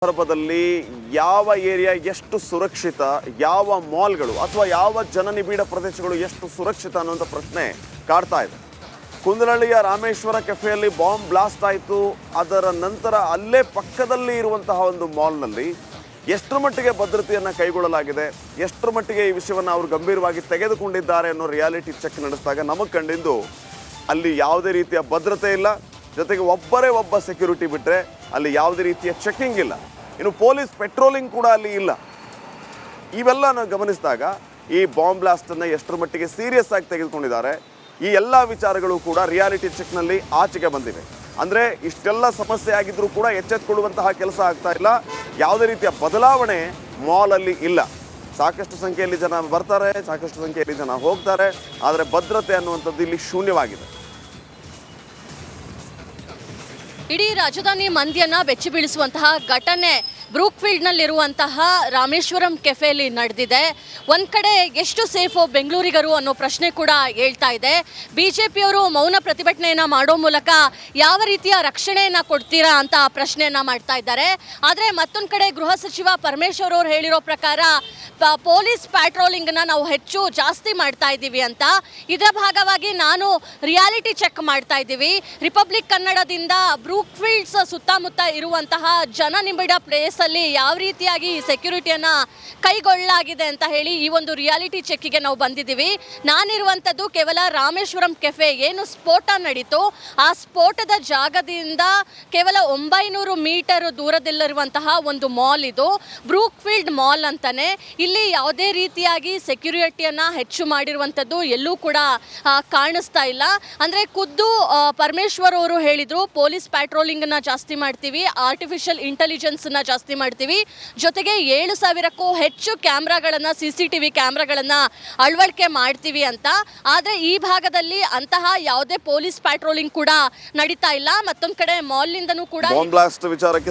ಸಂದರ್ಭದಲ್ಲಿ ಯಾವ ಏರಿಯಾ ಎಷ್ಟು ಸುರಕ್ಷಿತ, ಯಾವ ಮಾಲ್ಗಳು ಅಥವಾ ಯಾವ ಜನನಿಬಿಡ ಪ್ರದೇಶಗಳು ಎಷ್ಟು ಸುರಕ್ಷಿತ ಅನ್ನುವಂಥ ಪ್ರಶ್ನೆ ಕಾಡ್ತಾ ಇದೆ. ಕುಂದನಹಳ್ಳಿಯ ರಾಮೇಶ್ವರ ಕೆಫೆಯಲ್ಲಿ ಬಾಂಬ್ ಬ್ಲಾಸ್ಟ್ ಆಯಿತು. ಅದರ ನಂತರ ಅಲ್ಲೇ ಪಕ್ಕದಲ್ಲಿ ಇರುವಂತಹ ಒಂದು ಮಾಲ್ನಲ್ಲಿ ಎಷ್ಟರ ಮಟ್ಟಿಗೆ ಭದ್ರತೆಯನ್ನು ಕೈಗೊಳ್ಳಲಾಗಿದೆ, ಎಷ್ಟರ ಮಟ್ಟಿಗೆ ಈ ವಿಷಯವನ್ನು ಅವರು ಗಂಭೀರವಾಗಿ ತೆಗೆದುಕೊಂಡಿದ್ದಾರೆ ಅನ್ನೋ ರಿಯಾಲಿಟಿ ಚೆಕ್ ನಡೆಸಿದಾಗ ನಮಗೆ ಕಂಡಿದ್ದು ಅಲ್ಲಿ ಯಾವುದೇ ರೀತಿಯ ಭದ್ರತೆ ಇಲ್ಲ. ಜೊತೆಗೆ ಒಬ್ಬ ಸೆಕ್ಯೂರಿಟಿ ಬಿಟ್ಟರೆ ಅಲ್ಲಿ ಯಾವುದೇ ರೀತಿಯ ಚೆಕಿಂಗ್ ಇಲ್ಲ. ಇನ್ನು ಪೊಲೀಸ್ ಪೆಟ್ರೋಲಿಂಗ್ ಕೂಡ ಅಲ್ಲಿ ಇಲ್ಲ. ಇವೆಲ್ಲ ನಾವು ಗಮನಿಸಿದಾಗ ಈ ಬಾಂಬ್ ಬ್ಲಾಸ್ಟನ್ನು ಎಷ್ಟರ ಮಟ್ಟಿಗೆ ಸೀರಿಯಸ್ ಆಗಿ ತೆಗೆದುಕೊಂಡಿದ್ದಾರೆ, ಈ ಎಲ್ಲ ವಿಚಾರಗಳು ಕೂಡ ರಿಯಾಲಿಟಿ ಚೆಕ್ನಲ್ಲಿ ಆಚೆಗೆ ಬಂದಿವೆ. ಅಂದರೆ ಇಷ್ಟೆಲ್ಲ ಸಮಸ್ಯೆ ಆಗಿದ್ರೂ ಕೂಡ ಎಚ್ಚೆತ್ತುಕೊಳ್ಳುವಂತಹ ಕೆಲಸ ಆಗ್ತಾ ಇಲ್ಲ. ಯಾವುದೇ ರೀತಿಯ ಬದಲಾವಣೆ ಮಾಲಲ್ಲಿ ಇಲ್ಲ. ಸಾಕಷ್ಟು ಸಂಖ್ಯೆಯಲ್ಲಿ ಜನ ಬರ್ತಾರೆ, ಸಾಕಷ್ಟು ಸಂಖ್ಯೆಯಲ್ಲಿ ಜನ ಹೋಗ್ತಾರೆ, ಆದರೆ ಭದ್ರತೆ ಅನ್ನುವಂಥದ್ದು ಇಲ್ಲಿ ಶೂನ್ಯವಾಗಿದೆ. ಇಡೀ ರಾಜಧಾನಿ ಮಂದಿಯನ್ನ ಬೆಚ್ಚಿ ಬೀಳಿಸುವಂತಹ ಘಟನೆ ಬ್ರೂಕ್ಫೀಲ್ಡ್ನಲ್ಲಿರುವಂತಹ ರಾಮೇಶ್ವರಂ ಕೆಫೆಯಲ್ಲಿ ನಡೆದಿದೆ. ಒಂದು ಕಡೆ ಎಷ್ಟು ಸೇಫು ಬೆಂಗಳೂರಿಗರು ಅನ್ನೋ ಪ್ರಶ್ನೆ ಕೂಡ ಹೇಳ್ತಾ ಇದೆ. ಬಿಜೆಪಿಯವರು ಮೌನ ಪ್ರತಿಭಟನೆಯನ್ನು ಮಾಡೋ ಮೂಲಕ ಯಾವ ರೀತಿಯ ರಕ್ಷಣೆಯನ್ನು ಕೊಡ್ತೀರಾ ಅಂತ ಪ್ರಶ್ನೆಯನ್ನು ಮಾಡ್ತಾ ಇದ್ದಾರೆ. ಆದರೆ ಮತ್ತೊಂದು ಕಡೆ ಗೃಹ ಸಚಿವ ಪರಮೇಶ್ವರ್ ಅವರು ಹೇಳಿರೋ ಪ್ರಕಾರ ಪೊಲೀಸ್ ಪ್ಯಾಟ್ರೋಲಿಂಗನ್ನು ನಾವು ಜಾಸ್ತಿ ಮಾಡ್ತಾ ಇದ್ದೀವಿ ಅಂತ. ಇದರ ಭಾಗವಾಗಿ ನಾನು ರಿಯಾಲಿಟಿ ಚೆಕ್ ಮಾಡ್ತಾ ಇದ್ದೀವಿ. ರಿಪಬ್ಲಿಕ್ ಕನ್ನಡದಿಂದ ಬ್ರೂಕ್ಫೀಲ್ಡ್ಸ್ ಸುತ್ತಮುತ್ತ ಇರುವಂತಹ ಜನನಿಬಿಡ ಪ್ಲೇಸಲ್ಲಿ ಯಾವ ರೀತಿಯಾಗಿ ಸೆಕ್ಯೂರಿಟಿಯನ್ನು ಕೈಗೊಳ್ಳಲಾಗಿದೆ ಅಂತ ಹೇಳಿ ಈ ಒಂದು ರಿಯಾಲಿಟಿ ಚೆಕ್ಕಿಗೆ ನಾವು ಬಂದಿದ್ದೀವಿ. ನಾನಿರುವಂಥದ್ದು ಕೇವಲ ರಾಮೇಶ್ವರಂ ಕೆಫೆ, ಏನು ಸ್ಫೋಟ ನಡೀತು ಆ ಸ್ಫೋಟದ ಜಾಗದಿಂದ ಕೇವಲ 900 ಮೀಟರ್ ದೂರದಲ್ಲಿರುವಂತಹ ಒಂದು ಮಾಲ್ ಇದು, ಬ್ರೂಕ್ಫೀಲ್ಡ್ ಮಾಲ್ ಅಂತಾನೆ. ಇಲ್ಲಿ ಯಾವುದೇ ರೀತಿಯಾಗಿ ಸೆಕ್ಯೂರಿಟಿಯನ್ನು ಹೆಚ್ಚು ಮಾಡಿರುವಂಥದ್ದು ಎಲ್ಲೂ ಕೂಡ ಕಾಣಿಸ್ತಾ ಇಲ್ಲ. ಅಂದರೆ ಖುದ್ದು ಪರಮೇಶ್ವರ್ ಅವರು ಹೇಳಿದರು, ಪೊಲೀಸ್ ಪ್ಯಾಟ್ರೋಲಿಂಗನ್ನು ಜಾಸ್ತಿ ಮಾಡ್ತೀವಿ, ಆರ್ಟಿಫಿಷಿಯಲ್ ಇಂಟೆಲಿಜೆನ್ಸನ್ನು ಜಾಸ್ತಿ ಮಾಡ್ತೀವಿ, ಜೊತೆಗೆ 7,000ಕ್ಕೂ ಹೆಚ್ಚು ಕ್ಯಾಮ್ರಾಗಳನ್ನು, CCTV ಕ್ಯಾಮ್ರಾಗಳನ್ನು ಅಳವಡಿಕೆ ಮಾಡ್ತೀವಿ ಅಂತ. ಆದರೆ ಈ ಭಾಗದಲ್ಲಿ ಅಂತಹ ಯಾವುದೇ ಪೊಲೀಸ್ ಪ್ಯಾಟ್ರೋಲಿಂಗ್ ಕೂಡ ನಡೀತಾ ಇಲ್ಲ. ಮತ್ತೊಂದು ಕಡೆ ಮಾಲ್ನಿಂದನೂ ಕೂಡ ಬಾಂಬ್ ಬ್ಲಾಸ್ಟ್ ವಿಚಾರಕ್ಕೆ